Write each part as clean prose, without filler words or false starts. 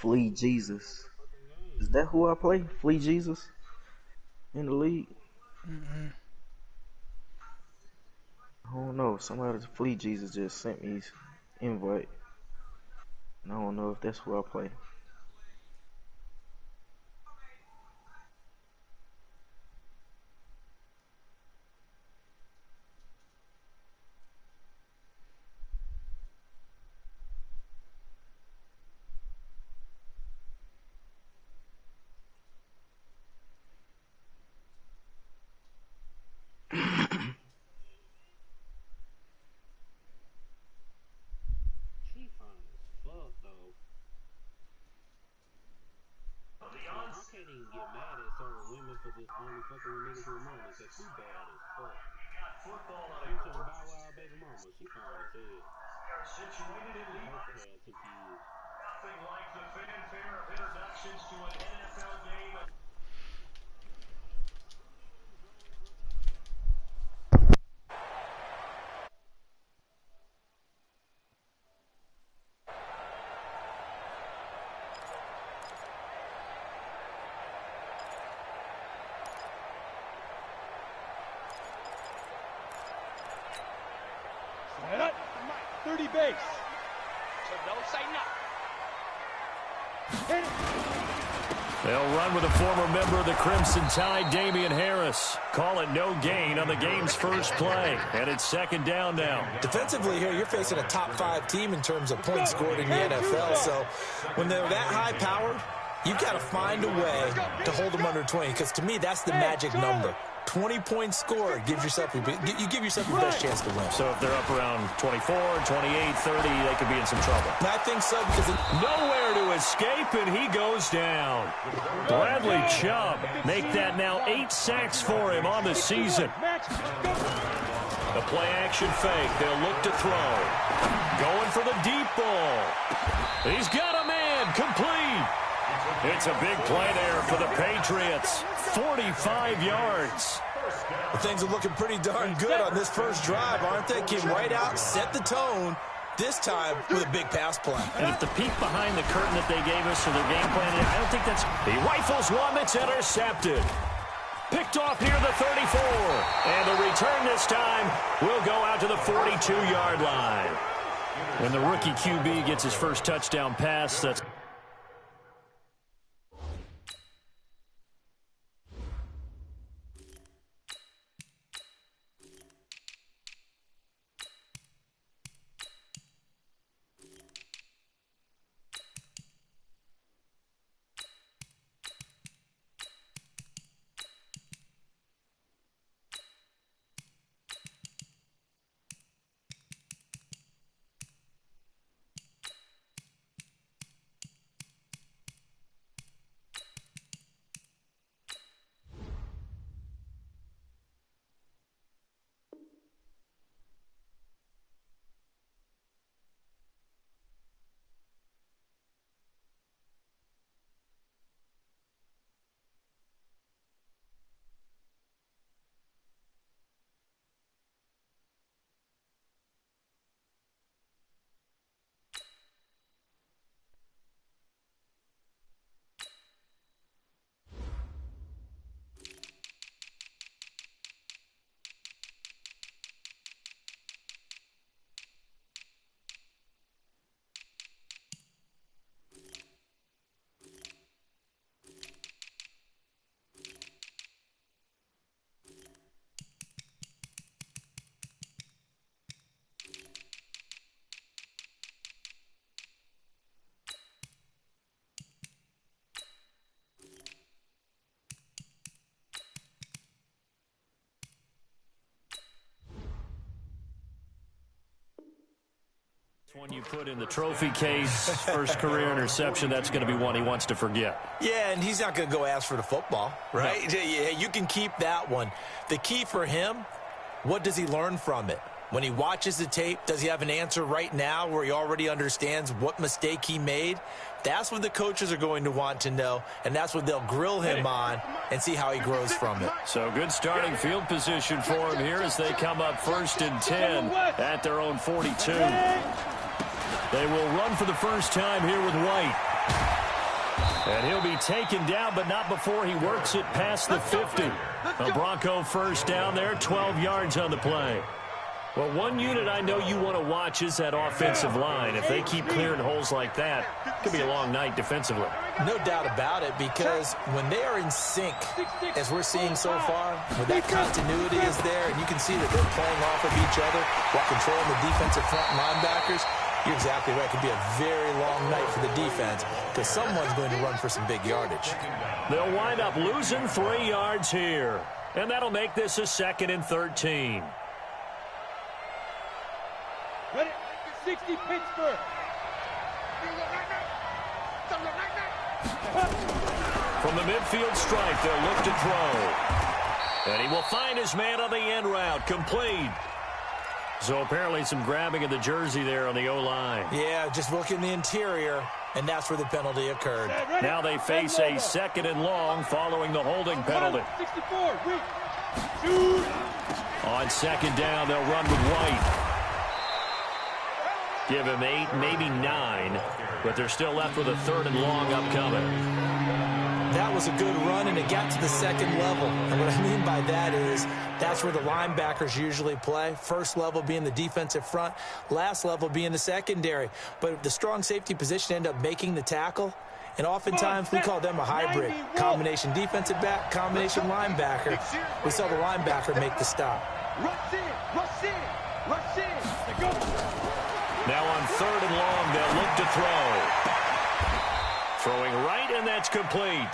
Flea Jesus. Is that who I play? Flea Jesus in the league? I don't know. Somebody Flea Jesus just sent me his invite. And I don't know if that's who I play. She fine as fuck though. I can't even get mad at certain women for just only fucking with niggas with money, cause she bad as fuck. She some Bow Wow baby mama. She fine as hell. Situated in league. Supposed to have 2 kids. Nothing like the fanfare of introductions to an NFL game. Set. 30 base. So don't say nothing. They'll run with a former member of the Crimson Tide, Damian Harris. Call it no gain on the game's first play. And it's second down now. Defensively here, you're facing a top 5 team in terms of points scored in the NFL. So when they're that high powered, you've got to find a way to hold them under 20. Because to me, that's the magic number. 20-point score gives yourself you give yourself your best chance to win. So if they're up around 24, 28, 30, they could be in some trouble. I think so because nowhere to escape, and he goes down. Bradley Chubb make that now 8 sacks for him on the season. The play-action fake. They'll look to throw. Going for the deep ball. He's got a man. Complete. It's a big play there for the Patriots. 45 yards. Well, things are looking pretty darn good on this first drive, aren't they? Came right out, set the tone, this time with a big pass play. And if the peek behind the curtain that they gave us for their game plan, I don't think that's... He rifles one that's intercepted. Picked off near the 34. And the return this time will go out to the 42-yard line. When the rookie QB gets his first touchdown pass, that's... One you put in the trophy case, first career interception, that's going to be one he wants to forget. Yeah, and he's not going to go ask for the football, right? No. Yeah, you can keep that one. The key for him, what does he learn from it? When he watches the tape, does he have an answer right now where he already understands what mistake he made? That's what the coaches are going to want to know, and that's what they'll grill him on and see how he grows from it. So good starting field position for him here as they come up 1st and 10 at their own 42. They will run for the first time here with White. And he'll be taken down, but not before he works it past the 50. A Bronco first down there, 12 yards on the play. Well, one unit I know you want to watch is that offensive line. If they keep clearing holes like that, it could be a long night defensively. No doubt about it, because when they are in sync, as we're seeing so far, when that continuity is there, and you can see that they're playing off of each other while controlling the defensive front linebackers, you're exactly right. It could be a very long night for the defense because someone's going to run for some big yardage. They'll wind up losing 3 yards here, and that'll make this a 2nd and 13. Ready? 60 Pittsburgh. From the midfield stripe, they'll look to throw. And he will find his man on the end route, complete. So apparently some grabbing of the jersey there on the O-line. Yeah, just look in the interior, and that's where the penalty occurred. Now they face a 2nd and long following the holding penalty. 64, shoot. On 2nd down, they'll run with White. Give him 8, maybe 9, but they're still left with a 3rd and long upcoming. That was a good run, and it got to the 2nd level. And what I mean by that is that's where the linebackers usually play. First level being the defensive front, last level being the secondary. But the strong safety position ended up making the tackle, and oftentimes we call them a hybrid. Combination defensive back, combination linebacker. We saw the linebacker make the stop. Rush in. Go. Now on 3rd and long, they'll look to throw. Throwing right, and that's complete.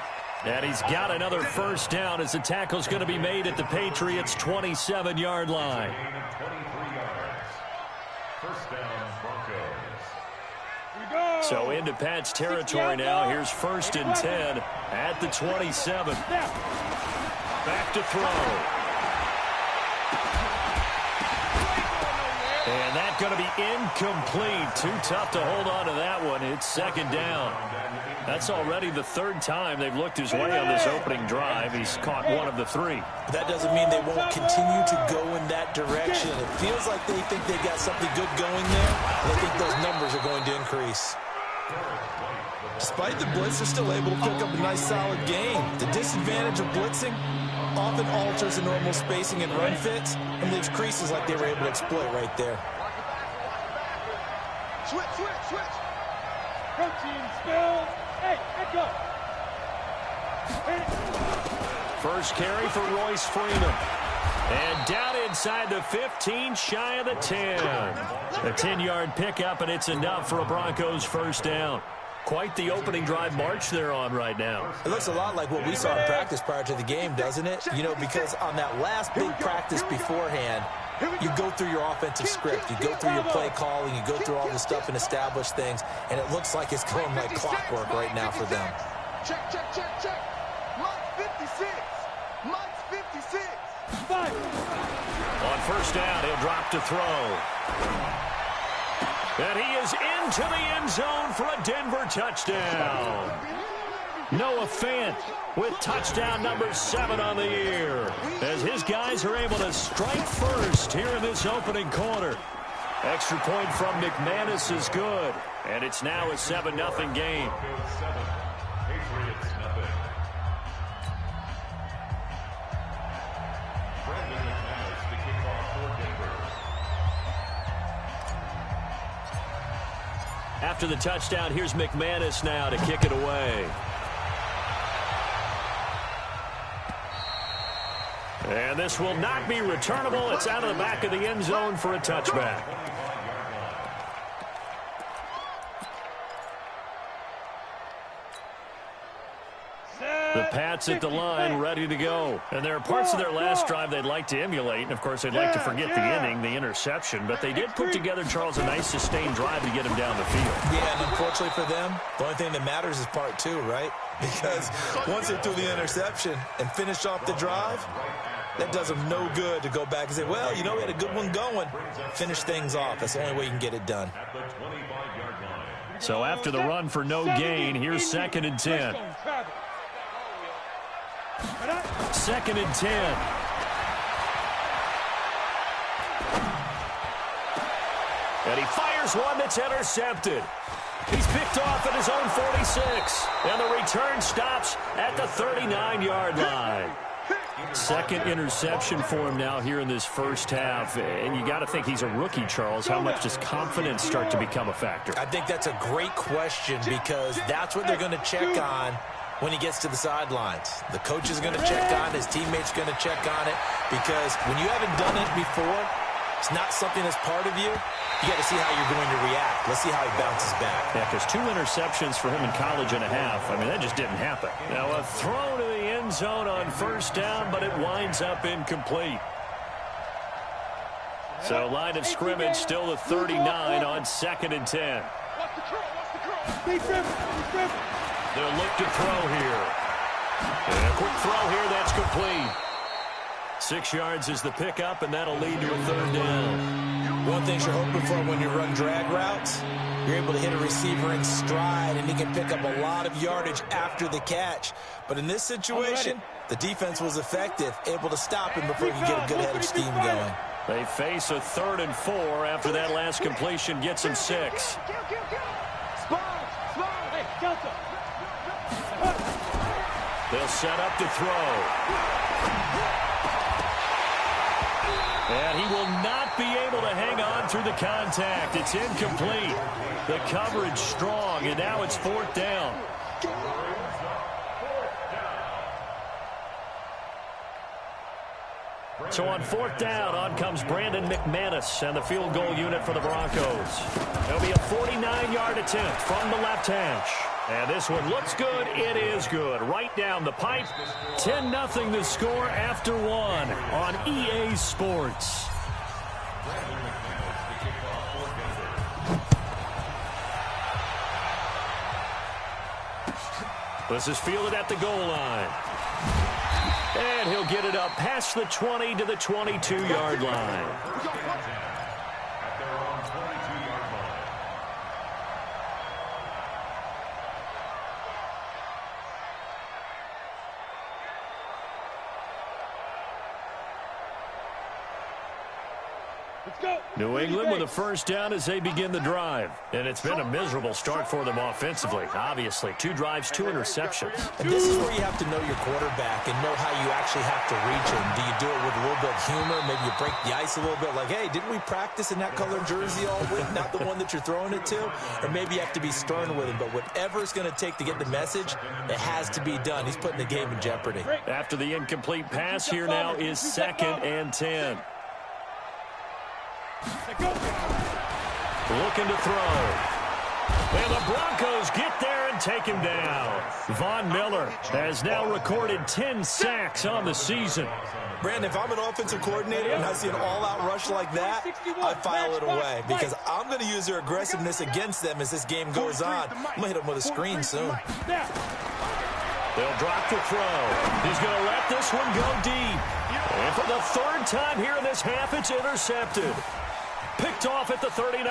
And he's got another first down as the tackle's going to be made at the Patriots' 27-yard line. First down, Broncos. So into Pat's territory now. Here's 1st and 10 at the 27. Back to throw. And that's going to be incomplete. Too tough to hold on to that one. It's 2nd down. That's already the 3rd time they've looked his way on this opening drive. He's caught 1 of the 3. That doesn't mean they won't continue to go in that direction. It feels like they think they got something good going there. They think those numbers are going to increase. Despite the blitz, they're still able to pick up a nice solid gain. The disadvantage of blitzing often alters the normal spacing and run fits and leaves creases like they were able to exploit right there. Switch. Protein spill. Hey, go. First carry for Royce Freeman. And down inside the 15, shy of the 10. A 10-yard pickup, and it's enough for a Broncos first down. Quite the opening drive march they're on right now. It looks a lot like what we saw in practice prior to the game, doesn't it? You know, because on that last big practice beforehand, you go through your offensive script. You go through your play calling. You go through all the stuff and establish things. And it looks like it's going like clockwork right now for them. Check. Mike's 56. On first down, he'll drop to throw. And he is into the end zone for a Denver touchdown. Noah Fant with touchdown number 7 on the year, as his guys are able to strike first here in this opening quarter. Extra point from McManus is good, and it's now a 7-0 game. Patriots, nothing. Brandon McManus to kick off for Denver. After the touchdown, here's McManus now to kick it away. And this will not be returnable. It's out of the back of the end zone for a touchback. The Pats at the line, ready to go. And there are parts of their last drive they'd like to emulate. And, of course, they'd like to forget the inning, the interception. But they did put together, Charles, a nice sustained drive to get him down the field. Yeah, and unfortunately for them, the only thing that matters is part 2, right? Because once they threw the interception and finished off the drive, that does them no good to go back and say, well, you know, we had a good one going. Finish things off. That's the only way you can get it done. So after the run for no gain, here's 2nd and 10. 2nd and 10. And he fires one that's intercepted. He's picked off at his own 46. And the return stops at the 39-yard line. Second interception for him now here in this first half. And you got to think he's a rookie, Charles. How much does confidence start to become a factor? I think that's a great question because that's what they're going to check on when he gets to the sidelines. The coach is going to check on it. His teammates are going to check on it because when you haven't done it before, it's not something that's part of you. You got to see how you're going to react. Let's see how he bounces back. Yeah, because 2 interceptions for him in college and a half. I mean, that just didn't happen. Now, a throw to the end zone on first down, but it winds up incomplete. So, line of scrimmage still the 39 on 2nd and 10. They'll look to throw here. And a quick throw here, that's complete. 6 yards is the pickup, and that'll lead to a 3rd down. One thing you're hoping for when you run drag routes, you're able to hit a receiver in stride, and he can pick up a lot of yardage after the catch. But in this situation, the defense was effective, able to stop him before he could get a good head of steam going. They face a 3rd and 4 after that last completion gets him 6. They'll set up to throw. And he will not be able to hang on through the contact. It's incomplete. The coverage strong, and now it's 4th down. So on 4th down, on comes Brandon McManus and the field goal unit for the Broncos. There'll be a 49-yard attempt from the left hash. And this one looks good. It is good. Right down the pipe. 10-0 the score after 1 on EA Sports. This is fielded at the goal line. And he'll get it up past the 20 to the 22-yard line. New England with a 1st down as they begin the drive. And it's been a miserable start for them offensively. Obviously, 2 drives, 2 interceptions. And this is where you have to know your quarterback and know how you actually have to reach him. Do you do it with a little bit of humor? Maybe you break the ice a little bit like, hey, didn't we practice in that color jersey all week? Not the one that you're throwing it to? Or maybe you have to be stern with him. But whatever it's going to take to get the message, it has to be done. He's putting the game in jeopardy. After the incomplete pass, here now is 2nd and 10. Looking to throw. And the Broncos get there and take him down. Von Miller has now recorded 10 sacks on the season. Brandon, if I'm an offensive coordinator and I see an all-out rush like that, I file it away because I'm going to use their aggressiveness against them as this game goes on. I'm going to hit them with a screen soon. They'll drop the throw. He's going to let this one go deep. And for the 3rd time here in this half, it's intercepted. Picked off at the 39.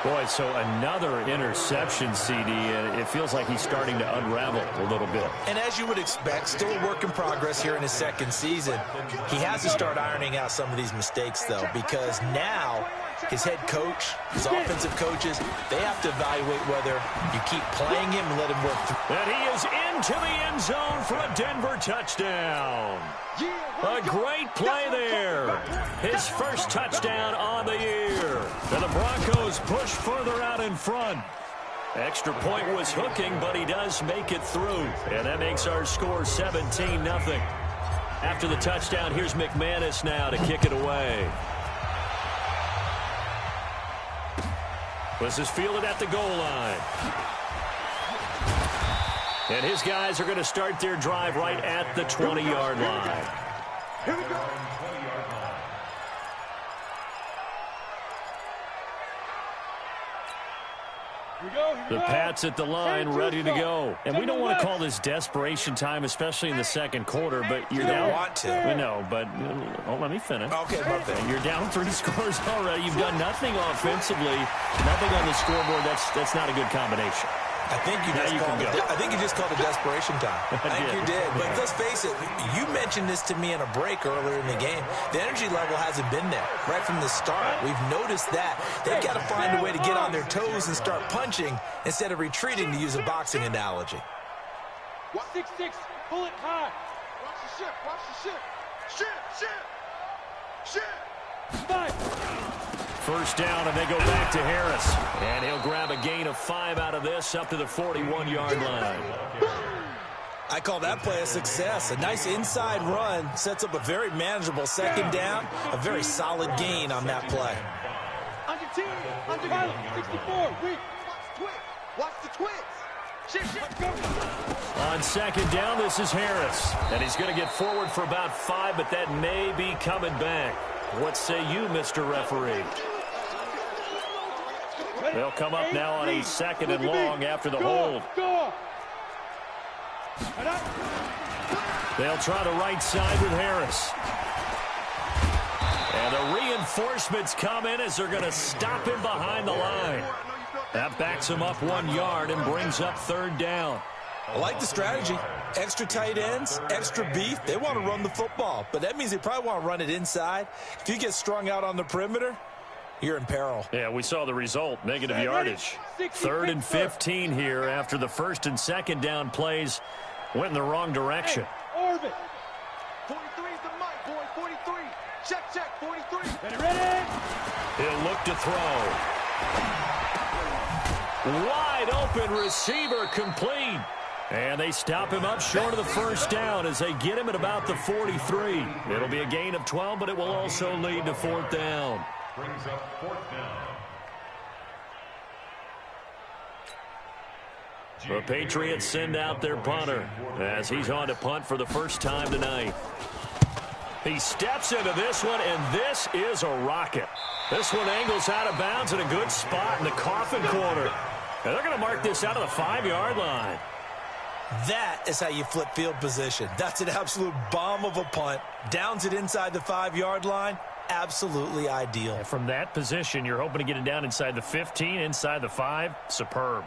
Boy, so another interception, CD, and it feels like he's starting to unravel a little bit. And as you would expect, still a work in progress here in his 2nd season. He has to start ironing out some of these mistakes, though, because now his head coach, his offensive coaches, they have to evaluate whether you keep playing him and let him work through. And he is into the end zone for a Denver touchdown. A great play there. His first touchdown on the year. And the Broncos push further out in front. Extra point was hooking, but he does make it through. And that makes our score 17-0. After the touchdown, here's McManus now to kick it away. This is fielded at the goal line. And his guys are going to start their drive right at the 20-yard line. Here we go. The Pats at the line, ready to go. And we don't want to call this desperation time, especially in the 2nd quarter, but you're down. Want to. No, but let me finish. Okay, my bad. You're down 3 scores already. You've done nothing offensively, nothing on the scoreboard. That's not a good combination. I think you just called a desperation time. I think you did. But let's face it, you mentioned this to me in a break earlier in the game. The energy level hasn't been there right from the start. We've noticed that. They've got to find a way to get on their toes and start punching instead of retreating, to use a boxing analogy. 6-6, bullet high. Watch the ship, watch the ship. Ship. 5. First down, and they go back to Harris. And he'll grab a gain of 5 out of this, up to the 41-yard line. I call that play a success. A nice inside run sets up a very manageable second down. A very solid gain on that play. Under 10, under 64, weak. Watch the twins. Ship. On second down, this is Harris. And he's going to get forward for about 5, but that may be coming back. What say you, Mr. Referee? They'll come up now on a 2nd and long after the hold. They'll try the right side with Harris. And the reinforcements come in as they're going to stop him behind the line. That backs him up 1 yard and brings up 3rd down. I like the strategy. Extra tight ends, extra beef. They want to run the football, but that means they probably want to run it inside. If you get strung out on the perimeter, you're in peril. Yeah, we saw the result, negative yardage. 3rd and 15 here after the 1st and 2nd down plays went in the wrong direction. Orbit. 43 is the mic, boy. 43. Check, 43. Ready? He'll look to throw. Wide open receiver, complete. And they stop him up short of the 1st down as they get him at about the 43. It'll be a gain of 12, but it will also lead to 4th down. Brings up 4th down. The Patriots send out their punter as he's on to punt for the first time tonight. He steps into this one, and this is a rocket. This one angles out of bounds in a good spot in the coffin corner. And they're going to mark this out of the 5-yard line. That is how you flip field position. That's an absolute bomb of a punt. Downs it inside the 5-yard line. Absolutely ideal. And from that position, you're hoping to get it down inside the 15, inside the 5. Superb.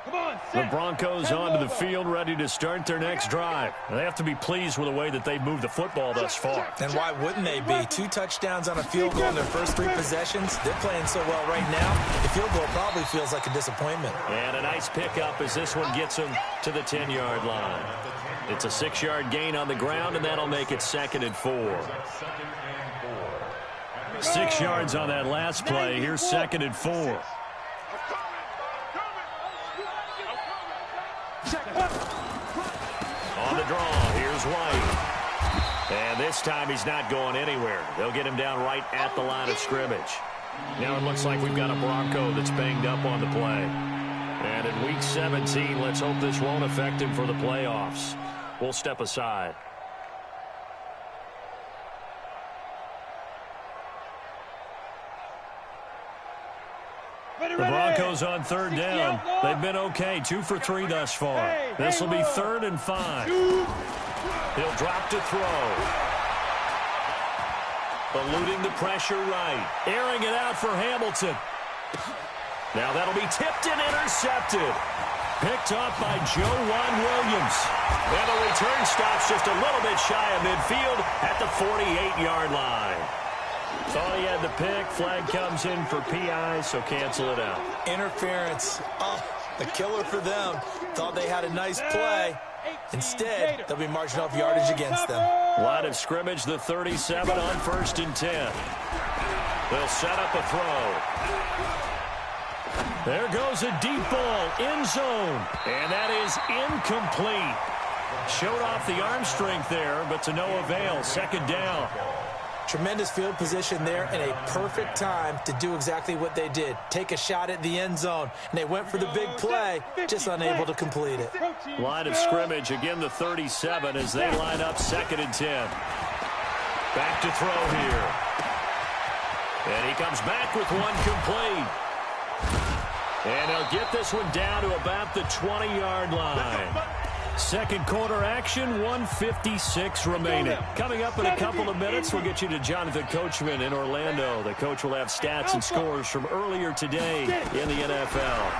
Come on, The Broncos onto the field, ready to start their next drive. They have to be pleased with the way that they've moved the football thus far. And why wouldn't they be? 2 touchdowns on a field goal in their first 3 possessions. They're playing so well right now, the field goal probably feels like a disappointment. And a nice pickup as this one gets them to the 10-yard line. It's a 6-yard gain on the ground, and that'll make it 2nd and 4. 6 yards on that last play. Here's 2nd and 4. On the draw, here's White. And this time he's not going anywhere. They'll get him down right at the line of scrimmage. Now it looks like we've got a Bronco that's banged up on the play. And in Week 17, let's hope this won't affect him for the playoffs. We'll step aside. The Broncos on 3rd down. They've been okay, 2 for 3 thus far. This will be 3rd and 5. He'll drop to throw. Eluding the pressure right. Airing it out for Hamilton. Now that'll be tipped and intercepted. Picked up by Joejuan Williams. And the return stops just a little bit shy of midfield at the 48-yard line. Thought he had the pick. Flag comes in for PI, so cancel it out. Interference. Oh, a killer for them. Thought they had a nice play. Instead, they'll be marching off yardage against them. Line of scrimmage, the 37 on 1st and 10. They'll set up a throw. There goes a deep ball, end zone. And that is incomplete. Showed off the arm strength there, but to no avail. 2nd down. Tremendous field position there and a perfect time to do exactly what they did. Take a shot at the end zone. And they went for the big play, just unable to complete it. Line of scrimmage, again the 37 as they line up 2nd and 10. Back to throw here. And he comes back with one complete. And he'll get this one down to about the 20-yard line. Second quarter action, 1:56 remaining. Coming up in a couple of minutes, we'll get you to Jonathan Coachman in Orlando. The coach will have stats and scores from earlier today in the NFL.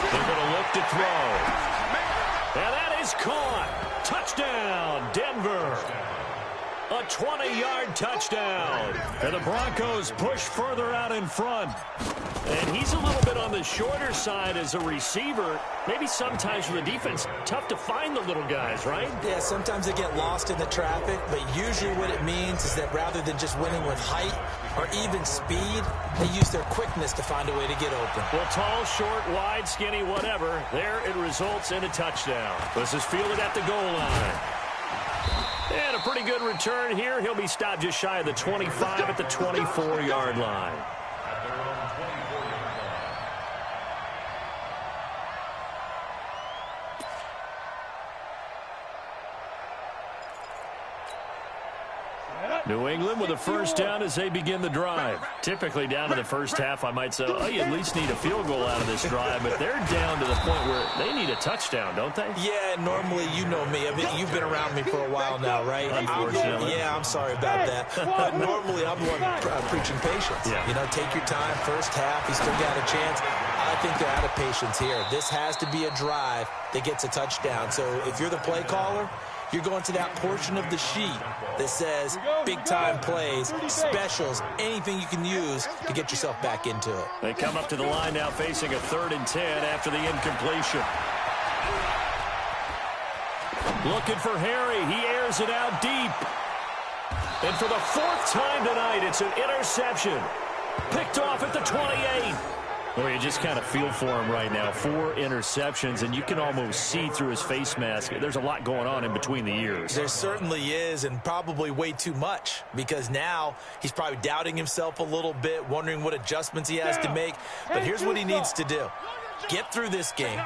They're going to look to throw. And that is caught. Touchdown, Denver. A 20-yard touchdown. And the Broncos push further out in front. And he's a little bit on the shorter side as a receiver. Maybe sometimes for the defense, tough to find the little guys, right? Yeah, sometimes they get lost in the traffic, but usually what it means is that rather than just winning with height or even speed, they use their quickness to find a way to get open. Well, tall, short, wide, skinny, whatever, there it results in a touchdown. This is fielded at the goal line. And a pretty good return here. He'll be stopped just shy of the 25 at the 24-yard line. New England with a first down as they begin the drive. Typically down to the first half, I might say, oh, you at least need a field goal out of this drive, but they're down to the point where they need a touchdown, don't they? Yeah, normally, you know me. I mean, you've been around me for a while now, right? Unfortunately. I'm sorry about that. But normally, I'm the one preaching patience. Yeah. You know, take your time. First half, you still got a chance. I think they're out of patience here. This has to be a drive that gets a touchdown. So if you're the play caller, you're going to that portion of the sheet that says big-time plays, specials, anything you can use to get yourself back into it. They come up to the line now facing a 3rd and 10 after the incompletion. Looking for Harry. He airs it out deep. And for the 4th time tonight, it's an interception. Picked off at the 28. Well, you just kind of feel for him right now. 4 interceptions, and you can almost see through his face mask. There's a lot going on in between the ears. There certainly is, and probably way too much, because now he's probably doubting himself a little bit, wondering what adjustments he has to make. But here's what he needs to do. Get through this game,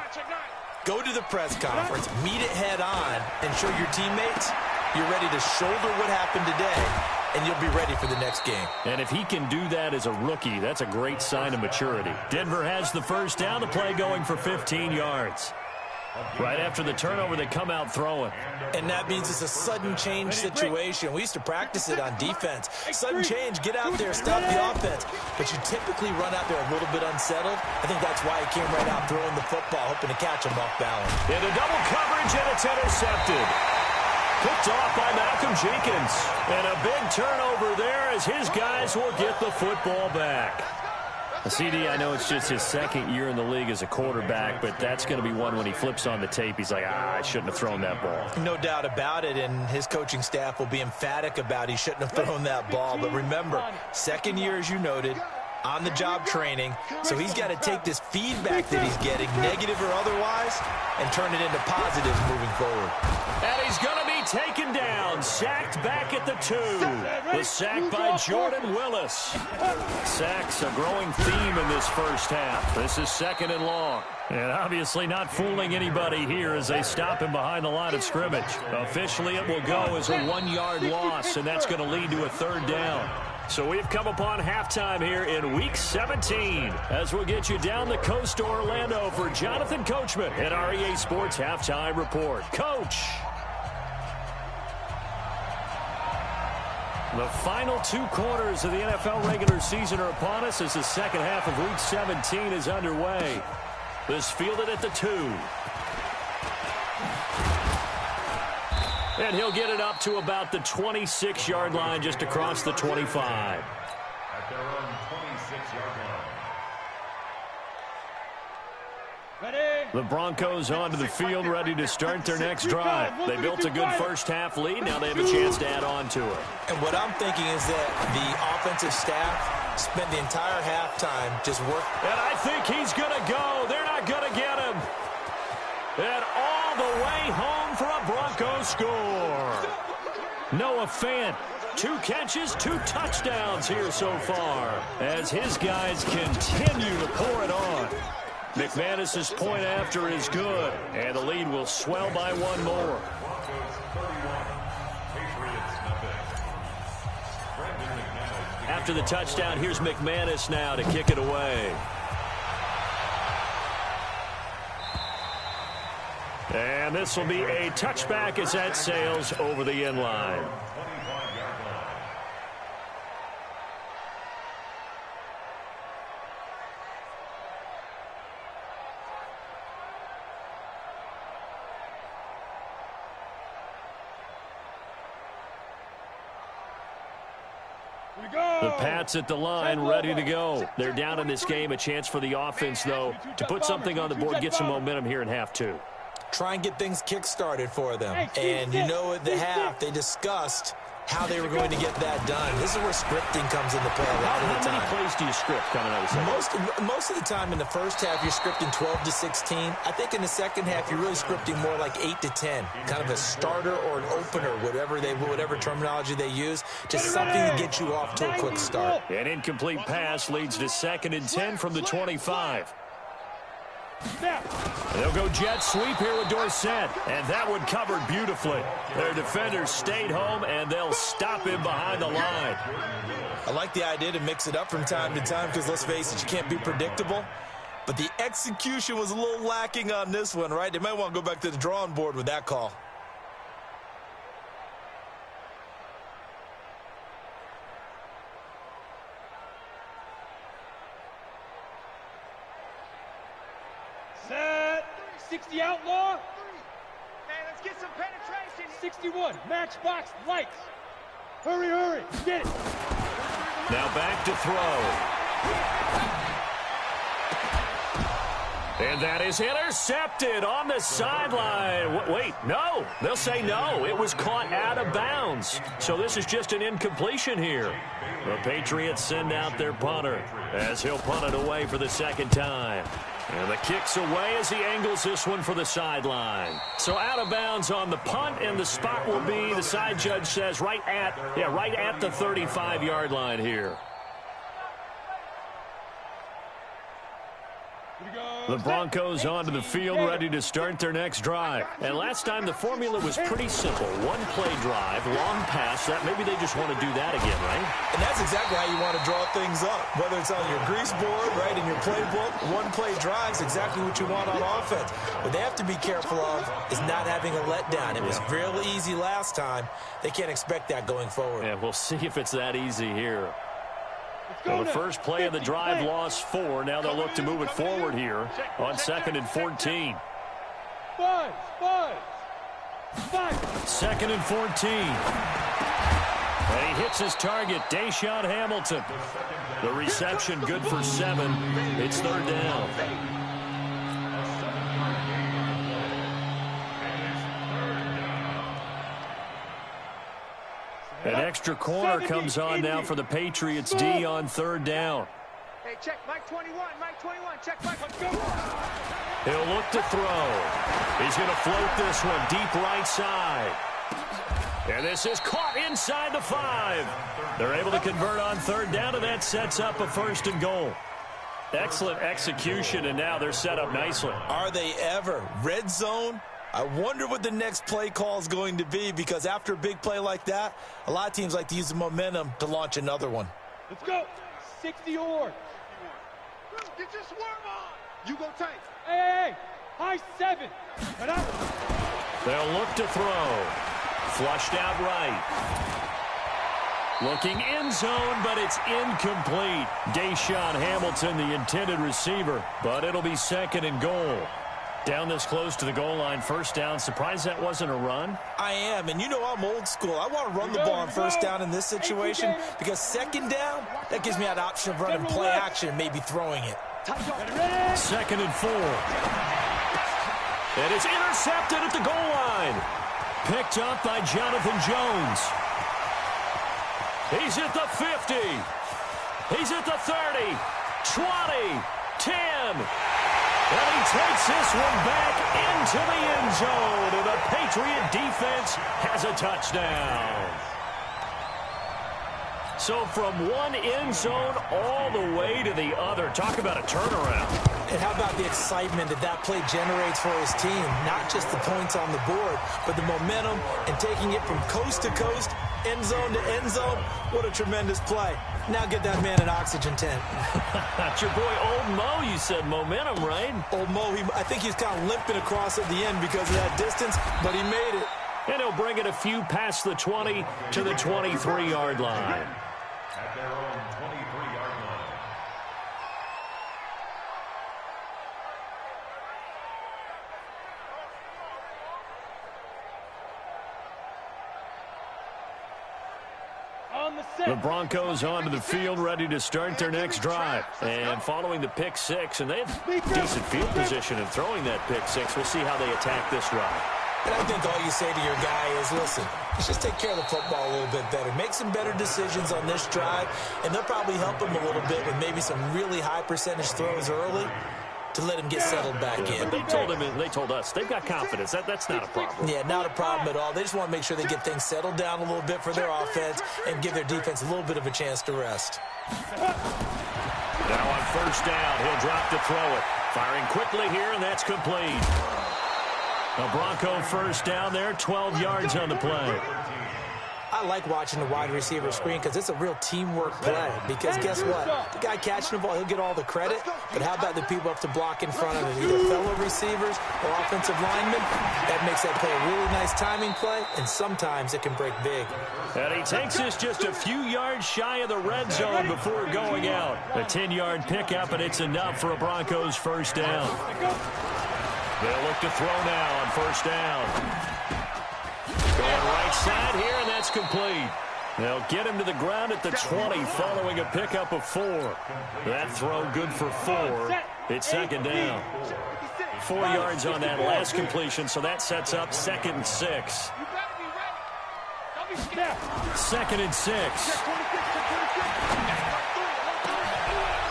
go to the press conference, meet it head on, and show your teammates you're ready to shoulder what happened today, and you'll be ready for the next game. And if he can do that as a rookie, that's a great sign of maturity. Denver has the first down, the play going for 15 yards. Right after the turnover, they come out throwing. And that means it's a sudden change situation. We used to practice it on defense. Sudden change, get out there, stop the offense. But you typically run out there a little bit unsettled. I think that's why he came right out throwing the football, hoping to catch him off balance. Into double coverage, and it's intercepted. Picked off by Malcolm Jenkins. And a big turnover there as his guys will get the football back. CD, I know it's just his 2nd year in the league as a quarterback, but that's going to be one when he flips on the tape. He's like, I shouldn't have thrown that ball. No doubt about it, and his coaching staff will be emphatic about he shouldn't have thrown that ball. But remember, 2nd year, as you noted, on-the-job training, so he's got to take this feedback that he's getting, negative or otherwise, and turn it into positives moving forward. And he's going to be taken down, sacked back at the 2. The sack by Jordan Willis. Sacks a growing theme in this first half. This is 2nd and long. And obviously not fooling anybody here as they stop him behind the line of scrimmage. Officially, it will go as a 1-yard loss, and that's going to lead to a 3rd down. So we've come upon halftime here in Week 17 as we'll get you down the coast to Orlando for Jonathan Coachman at our EA Sports Halftime Report. Coach. The final 2 quarters of the NFL regular season are upon us as the second half of Week 17 is underway. This fielded at the 2. And he'll get it up to about the 26-yard line just across the 25. At their own 26-yard line. The Broncos onto the field ready to start their next drive. They built a good first half lead. Now they have a chance to add on to it. And what I'm thinking is that the offensive staff spent the entire halftime just working. And I think he's going to go. They're not going to get him. And all the way home for a Broncos score. Noah Fant, 2 catches, 2 touchdowns here so far as his guys continue to pour it on. McManus's point after is good, and the lead will swell by 1 more. After the touchdown, here's McManus now to kick it away. And this will be a touchback as that sails over the end line. The Pats at the line, ready to go. They're down in this game. A chance for the offense, though, to put something on the board, get some momentum here in half two. Try and get things kick-started for them. And you know at the half, they discussed how they were going to get that done. This is where scripting comes into play a lot of the time. How many plays do you script coming out of the second? Most of the time in the first half, you're scripting 12 to 16. I think in the second half, you're really scripting more like 8 to 10. Kind of a starter or an opener, whatever terminology they use. Just something to get you off to a quick start. An incomplete pass leads to 2nd and 10 from the 25. They'll go jet sweep here with Dorsett, and that one covered beautifully. Their defenders stayed home, and they'll stop him behind the line. I like the idea to mix it up from time to time because, let's face it, you can't be predictable. But the execution was a little lacking on this one, right? They might want to go back to the drawing board with that call. Set. 60 outlaw. Hey, let's get some penetration. 61 matchbox lights. Hurry, hurry. Get it. Now back to throw. And that is intercepted on the sideline. Wait, no. They'll say no. It was caught out of bounds. So this is just an incompletion here. The Patriots send out their punter as he'll punt it away for the second time. And the kick's away as he angles this one for the sideline. So out of bounds on the punt, and the spot will be, the side judge says, right at the 35-yard line here. The Broncos onto the field, ready to start their next drive. And last time the formula was pretty simple. One-play drive, long pass. That maybe they just want to do that again, right? And that's exactly how you want to draw things up. Whether it's on your grease board, right, in your playbook, one-play drive's exactly what you want on offense. What they have to be careful of is not having a letdown. It was real easy last time. They can't expect that going forward. Yeah, we'll see if it's that easy here. Well, the first play of the drive lost 4. Now they'll look to move it forward here on 2nd and 14. Five. 2nd and 14. And he hits his target, Deshaun Hamilton. The reception good for 7. It's 3rd down. An extra corner comes on now for the Patriots D on 3rd down. Hey, check Mike 21, check Mike. He'll look to throw. He's going to float this one deep right side. And this is caught inside the 5. They're able to convert on 3rd down, and that sets up a 1st and goal. Excellent execution, and now they're set up nicely. Are they ever? Red zone? I wonder what the next play call is going to be, because after a big play like that, a lot of teams like to use the momentum to launch another one. Let's go. 60 or. Get your swerve on. You go tight. Hey. High 7. Cut out. They'll look to throw. Flushed out right. Looking end zone, but it's incomplete. Deshaun Hamilton, the intended receiver, but it'll be 2nd and goal. Down this close to the goal line, 1st down. Surprised that wasn't a run? I am, and you know I'm old school. I want to run the ball on 1st down in this situation, because 2nd down, that gives me that option of running play action and maybe throwing it. 2nd and 4. And it's intercepted at the goal line. Picked up by Jonathan Jones. He's at the 50. He's at the 30. 20. 10. And he takes this one back into the end zone. And the Patriot defense has a touchdown. So from one end zone all the way to the other. Talk about a turnaround. And how about the excitement that play generates for his team? Not just the points on the board, but the momentum and taking it from coast to coast end zone to end zone. What a tremendous play. Now get that man an oxygen tent. That's your boy Old Mo, you said. Momentum, right? Old Mo, I think he's kind of limping across at the end because of that distance, but he made it. And he'll bring it a few past the 20 to the 23-yard line. At their own 23-yard line. The Broncos onto the field, ready to start their next drive. And following the pick six, and they have decent field position in throwing that pick six. We'll see how they attack this drive. And I think all you say to your guy is, listen, let's just take care of the football a little bit better. Make some better decisions on this drive, and they'll probably help him a little bit with maybe some really high percentage throws early to let him get settled back in. But they told us they've got confidence. That's not a problem. Yeah, not a problem at all. They just want to make sure they get things settled down a little bit for their offense and give their defense a little bit of a chance to rest. Now on first down, he'll drop to throw it. Firing quickly here, and that's complete. A Bronco first down there, 12 yards on the play. I like watching the wide receiver screen because it's a real teamwork play. Because guess what? The guy catching the ball, he'll get all the credit. But how about the people up to block in front of him? Either fellow receivers or offensive linemen. That makes that play a really nice timing play, and sometimes it can break big. And he takes us just a few yards shy of the red zone before going out. A 10-yard pickup, and it's enough for a Broncos first down. They'll look to throw now on first down. Going right side here, and that's complete. They'll get him to the ground at the 20 following a pickup of 4. That throw good for 4. It's second down. 4 yards on that last completion, so that sets up 2nd and 6. 2nd and 6.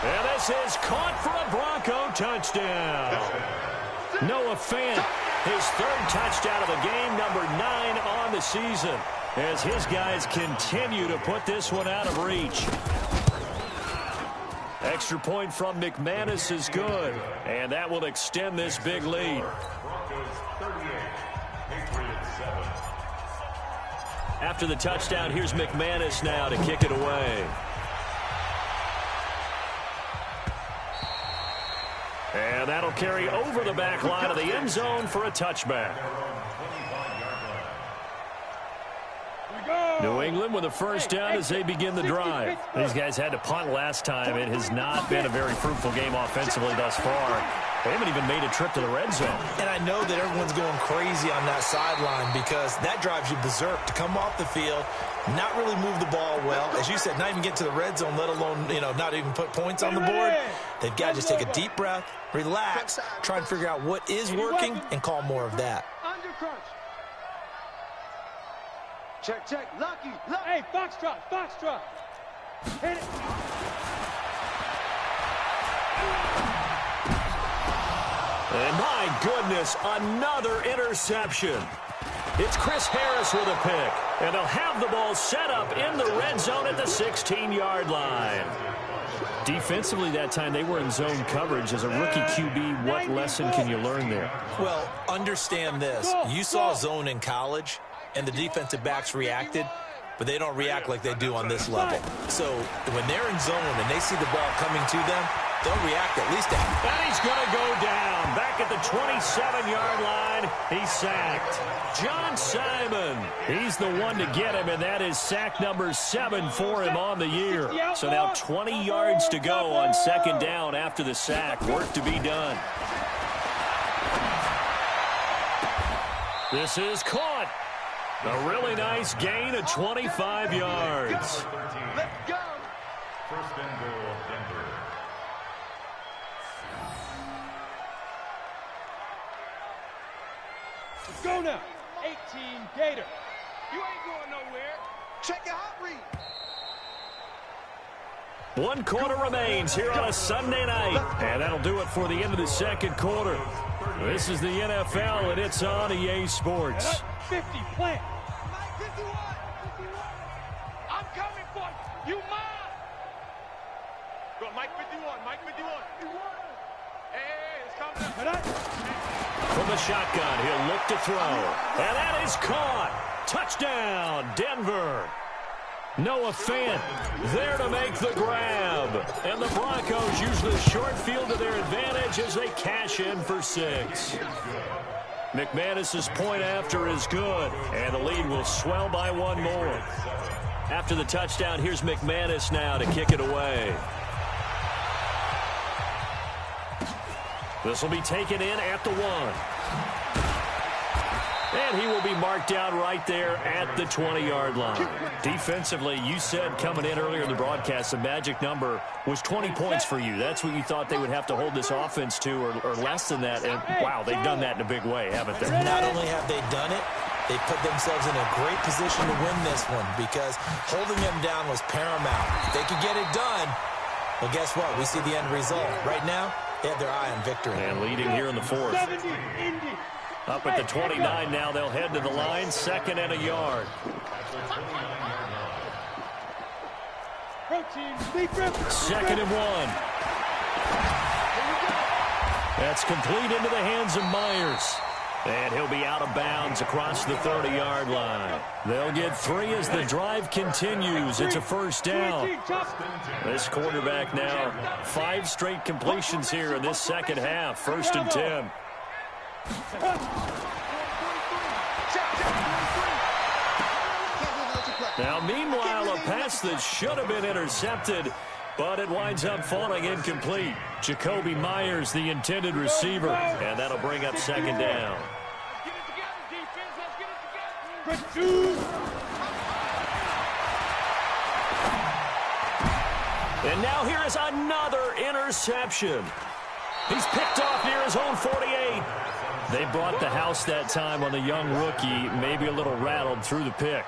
And this is caught for a Bronco touchdown. Noah Fant, his 3rd touchdown of the game, number 9 on the season, as his guys continue to put this one out of reach. Extra point from McManus is good, and that will extend this big lead. Broncos 38, Patriots 7. After the touchdown, here's McManus now to kick it away. And that'll carry over the back line of the end zone for a touchback. New England with a first down as they begin the drive. These guys had to punt last time. It has not been a very fruitful game offensively thus far. They haven't even made a trip to the red zone. And I know that everyone's going crazy on that sideline because that drives you berserk to come off the field, not really move the ball well. As you said, not even get to the red zone, let alone, not even put points on the board. They've got to just take a deep breath, relax, try and figure out what is working, and call more of that. Under crunch. Check, check. Lucky. Hey, Foxtrot. Hit it. And my goodness, another interception. It's Chris Harris with a pick. And they'll have the ball set up in the red zone at the 16-yard line. Defensively that time, they were in zone coverage. As a rookie QB, what lesson can you learn there? Well, understand this. You saw zone in college, and the defensive backs reacted, but they don't react like they do on this level. So when they're in zone and they see the ball coming to them, they'll react at least. And he's going to go down. Back at the 27-yard line, he's sacked. John Simon, he's the one to get him, and that is sack number 7 for him on the year. So now 20 yards to go on second down after the sack. Work to be done. This is caught. A really nice gain of 25 yards. Let's go. First and goal, Denver. Let's go now. 18 Gator. You ain't going nowhere. Check your hot read. 1 quarter remains here on a Sunday night. And that'll do it for the end of the second quarter. This is the NFL, and it's on EA Sports. 50, plant. Mike 51. I'm coming for you. You mine. Go, Mike 51. Mike 51. Hey, it's coming up. From the shotgun, he'll look to throw. And that is caught. Touchdown, Denver. Noah Fant there to make the grab. And the Broncos use the short field to their advantage as they cash in for 6. McManus's point after is good, and the lead will swell by 1 more. After the touchdown, here's McManus now to kick it away. This will be taken in at the 1. And he will be marked down right there at the 20-yard line. Defensively, you said coming in earlier in the broadcast, the magic number was 20 points for you. That's what you thought they would have to hold this offense to, or less than that. And, wow, they've done that in a big way, haven't they? Not only have they done it, they put themselves in a great position to win this one because holding them down was paramount. If they could get it done, well, guess what? We see the end result. Right now, they have their eye on victory. And leading here in the 4th. Up at the 29 now, they'll head to the line, 2nd and a yard. 2nd and 1. That's complete into the hands of Myers. And he'll be out of bounds across the 30-yard line. They'll get 3 as the drive continues. It's a 1st down. This quarterback now, 5 straight completions here in this second half. 1st and 10. Now, meanwhile, a pass that should have been intercepted, but it winds up falling incomplete. Jacoby Myers, the intended receiver, and that'll bring up 2nd down. And now here is another interception. He's picked off near his own 48. They brought the house that time on the young rookie, maybe a little rattled through the pick.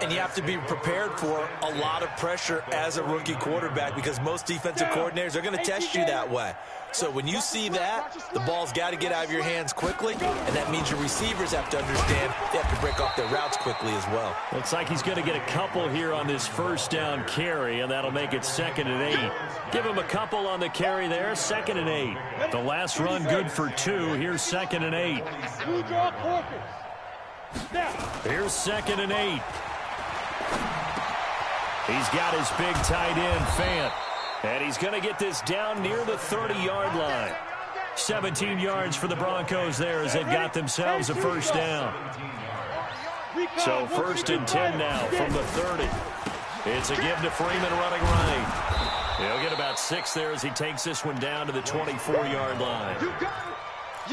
And you have to be prepared for a lot of pressure as a rookie quarterback because most defensive coordinators are going to test you that way. So when you see that, the ball's got to get out of your hands quickly, and that means your receivers have to understand they have to break off their routes quickly as well. Looks like he's going to get a couple here on this 1st down carry, and that'll make it 2nd and 8. Give him a couple on the carry there, 2nd and 8. The last run good for 2. Here's 2nd and 8. Here's 2nd and 8. He's got his big tight end, Fant. And he's going to get this down near the 30-yard line. 17 yards for the Broncos there as they've got themselves a 1st down. So 1st and 10 now from the 30. It's a give to Freeman running right. He'll get about 6 there as he takes this one down to the 24-yard line.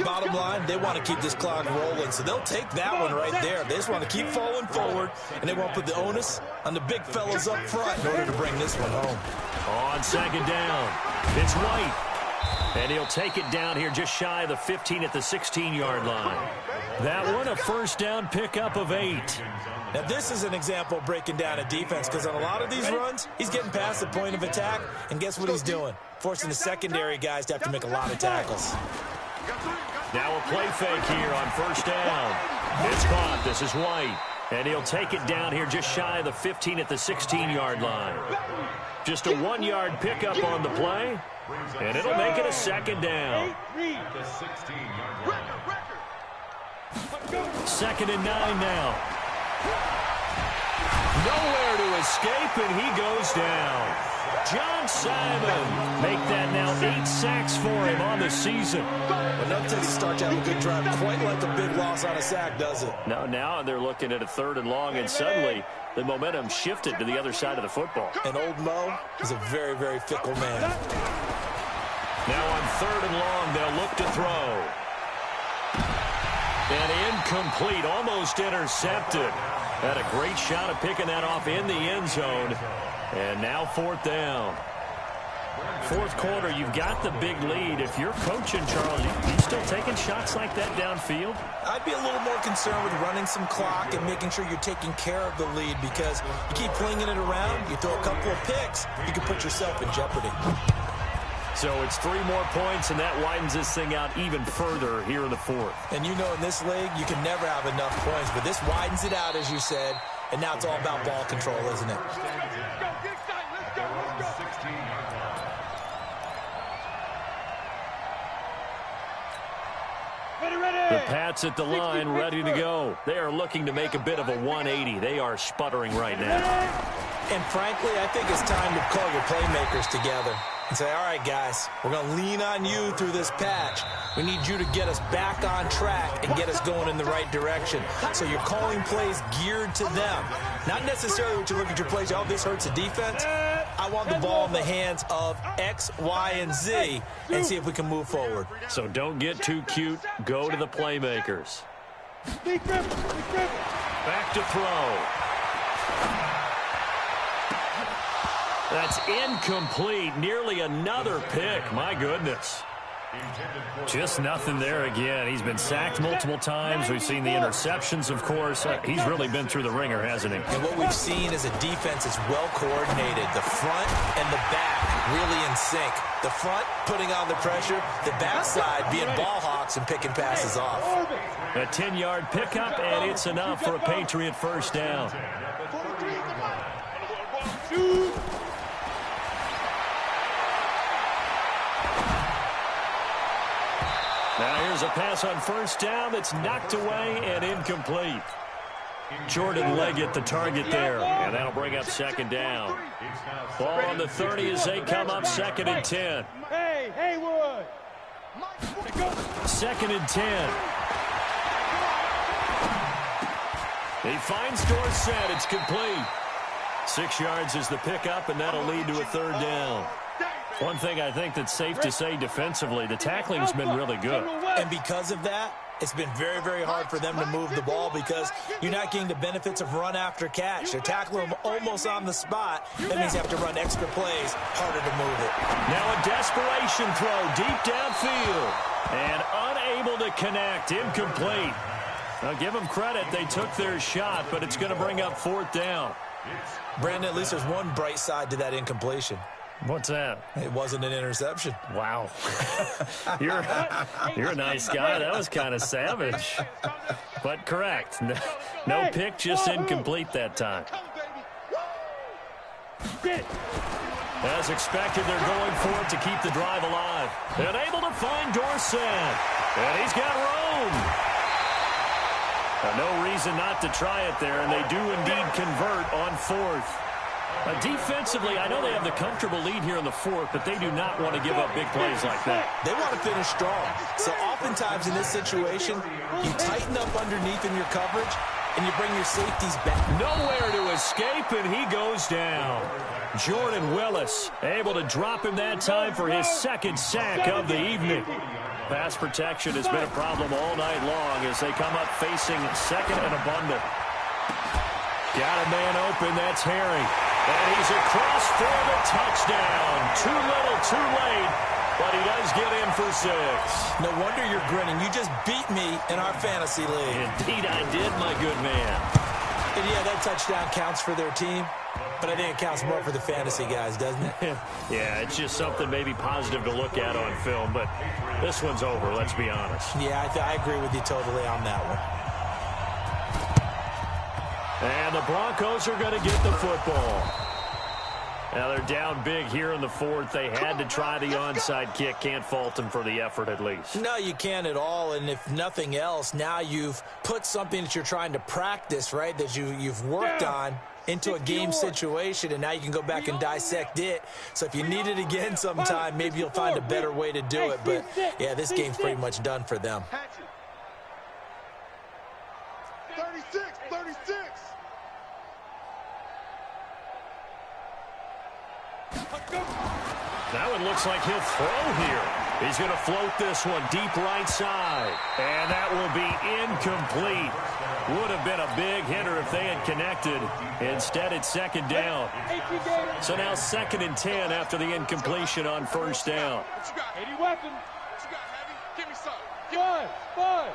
Bottom line, they want to keep this clock rolling, so they'll take that one right there. They just want to keep falling forward, and they won't put the onus on the big fellas up front in order to bring this one home. On 2nd down, it's White. And he'll take it down here just shy of the 15 at the 16-yard line. That one a 1st down pickup of 8. Now, this is an example of breaking down a defense because on a lot of these runs, he's getting past the point of attack, and guess what he's doing? Forcing the secondary guys to have to make a lot of tackles. Now a play fake here on 1st down. It's caught. This is White. And he'll take it down here just shy of the 15 at the 16-yard line. Just a 1-yard pickup on the play, and it'll make it a 2nd down. 2nd and 9 now. Nowhere to escape, and he goes down. John Simon make that now 8 sacks for him on the season. But nothing takes a start to have a good drive quite like a big loss on a sack, does it? No, now they're looking at a 3rd and long, and suddenly the momentum shifted to the other side of the football. And old Mo is a very, very fickle man. Now on 3rd and long, they'll look to throw. And incomplete, almost intercepted. Had a great shot of picking that off in the end zone. And now 4th down. 4th quarter, you've got the big lead. If you're coaching, Charles, you still taking shots like that downfield? I'd be a little more concerned with running some clock and making sure you're taking care of the lead because you keep flinging it around, you throw a couple of picks, you can put yourself in jeopardy. So it's 3 more points, and that widens this thing out even further here in the 4th. And you know in this league, you can never have enough points, but this widens it out, as you said, and now it's all about ball control, isn't it? The Pats at the line, ready to go. They are looking to make a bit of a 180. They are sputtering right now. And frankly, I think it's time to call your playmakers together and say, all right, guys, we're going to lean on you through this patch. We need you to get us back on track and get us going in the right direction. So you're calling plays geared to them. Not necessarily what you look at your plays, oh, this hurts the defense. I want the ball in the hands of X, Y, and Z and see if we can move forward. So don't get too cute. Go to the playmakers. Back to throw. That's incomplete. Nearly another pick. My goodness. Just nothing there again. He's been sacked multiple times. We've seen the interceptions, of course. He's really been through the ringer, hasn't he? And what we've seen is a defense that's well coordinated. The front and the back really in sync. The front putting on the pressure. The backside being ball hawks and picking passes off. A 10-yard pickup, and it's enough for a Patriot first down. Now here's a pass on first down that's knocked away and incomplete. Jordan Leggett, the target there, and that'll bring up second down. Ball on the 30 as they come up second and 10. Hey, Haywood. Second and 10. He finds Dorsett. It's complete. 6 yards is the pickup, and that'll lead to a third down. One thing I think that's safe to say defensively, the tackling's been really good. And because of that, it's been very, very hard for them to move the ball because you're not getting the benefits of run after catch. They're tackling them almost on the spot. That means you have to run extra plays, harder to move it. Now a desperation throw deep downfield. And unable to connect, incomplete. Now give them credit, they took their shot, but it's going to bring up fourth down. Brandon, at least there's one bright side to that incompletion. What's that? It wasn't an interception. Wow. You're a nice guy. That was kind of savage. But correct. No pick, just incomplete that time. As expected, they're going for it to keep the drive alive. And able to find Dorsett. And he's got room. No reason not to try it there, and they do indeed convert on fourth. Defensively, I know they have the comfortable lead here in the fourth, but they do not want to give up big plays like that. They want to finish strong. So oftentimes in this situation, you tighten up underneath in your coverage, and you bring your safeties back. Nowhere to escape, and he goes down. Jordan Willis able to drop him that time for his second sack of the evening. Pass protection has been a problem all night long as they come up facing second and abundant. Got a man open, that's Herring. And he's across for the touchdown. Too little, too late, but he does get in for 6. No wonder you're grinning. You just beat me in our fantasy league. Indeed I did, my good man. And yeah, that touchdown counts for their team, but I think it counts more for the fantasy guys, doesn't it? Yeah, it's just something maybe positive to look at on film, but this one's over, let's be honest. Yeah, I agree with you totally on that one. And the Broncos are going to get the football. Now they're down big here in the fourth. They had to try the onside kick. Can't fault them for the effort at least. No, you can't at all. And if nothing else, now you've put something that you're trying to practice, right, that you've worked on into a game situation, and now you can go back and dissect it. So if you need it again sometime, maybe you'll find a better way to do it. But, yeah, this game's pretty much done for them. 36. That one looks like he'll throw here. He's going to float this one deep right side. And that will be incomplete. Would have been a big hitter if they had connected. Instead, it's second down. So now second and 10 after the incompletion on first down. What you got? 80 weapons. What you got, Heavy? Give me some. Five.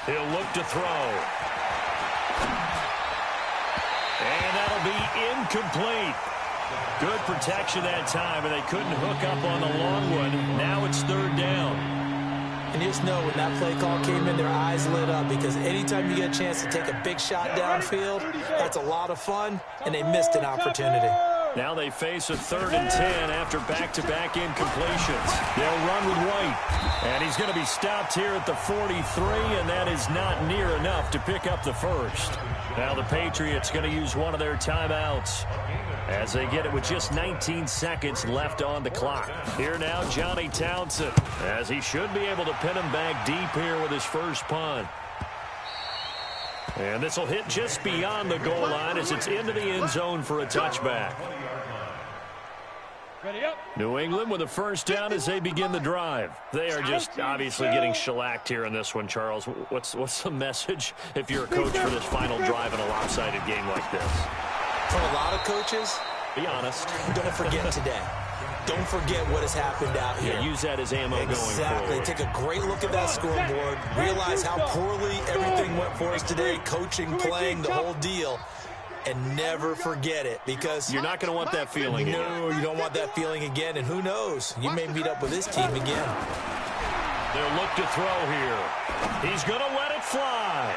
He'll look to throw. And that'll be incomplete. Good protection that time, and they couldn't hook up on the long one. Now it's third down. And you just know when that play call came in, their eyes lit up because anytime you get a chance to take a big shot downfield, that's a lot of fun, and they missed an opportunity. Now they face a 3rd and 10 after back-to-back incompletions. They'll run with White. And he's going to be stopped here at the 43, and that is not near enough to pick up the first. Now the Patriots going to use one of their timeouts as they get it with just 19 seconds left on the clock. Here now, Johnny Townsend, as he should be able to pin him back deep here with his first punt. And this will hit just beyond the goal line as it's into the end zone for a touchback. New England with a first down as they begin the drive. They are just obviously getting shellacked here in this one, Charles. What's the message if you're a coach for this final drive in a lopsided game like this? For a lot of coaches, be honest. Don't forget today. Don't forget what has happened out here. Yeah, use that as ammo going forward. Exactly. Take a great look at that scoreboard. Realize how poorly everything went for us today. Coaching, playing, the whole deal. And never forget it, because you're not going to want that feeling again. No, you don't want that feeling again. And who knows? You may meet up with this team again. They'll look to throw here. He's going to let it fly.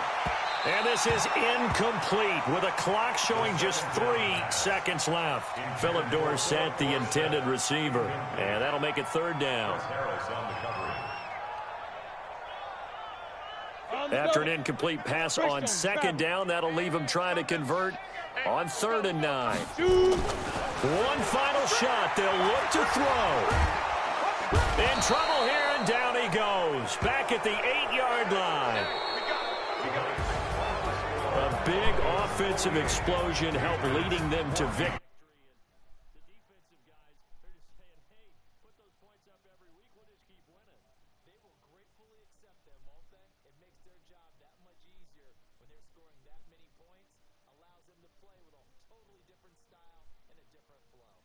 And this is incomplete with a clock showing just 3 seconds left. Philip Dorsett, the intended receiver. And that'll make it 3rd down. After an incomplete pass on 2nd down, that'll leave him trying to convert on 3rd and 9. One final shot. They'll look to throw. In trouble here, and down he goes. Back at the 8-yard line. A big offensive explosion helped leading them to victory.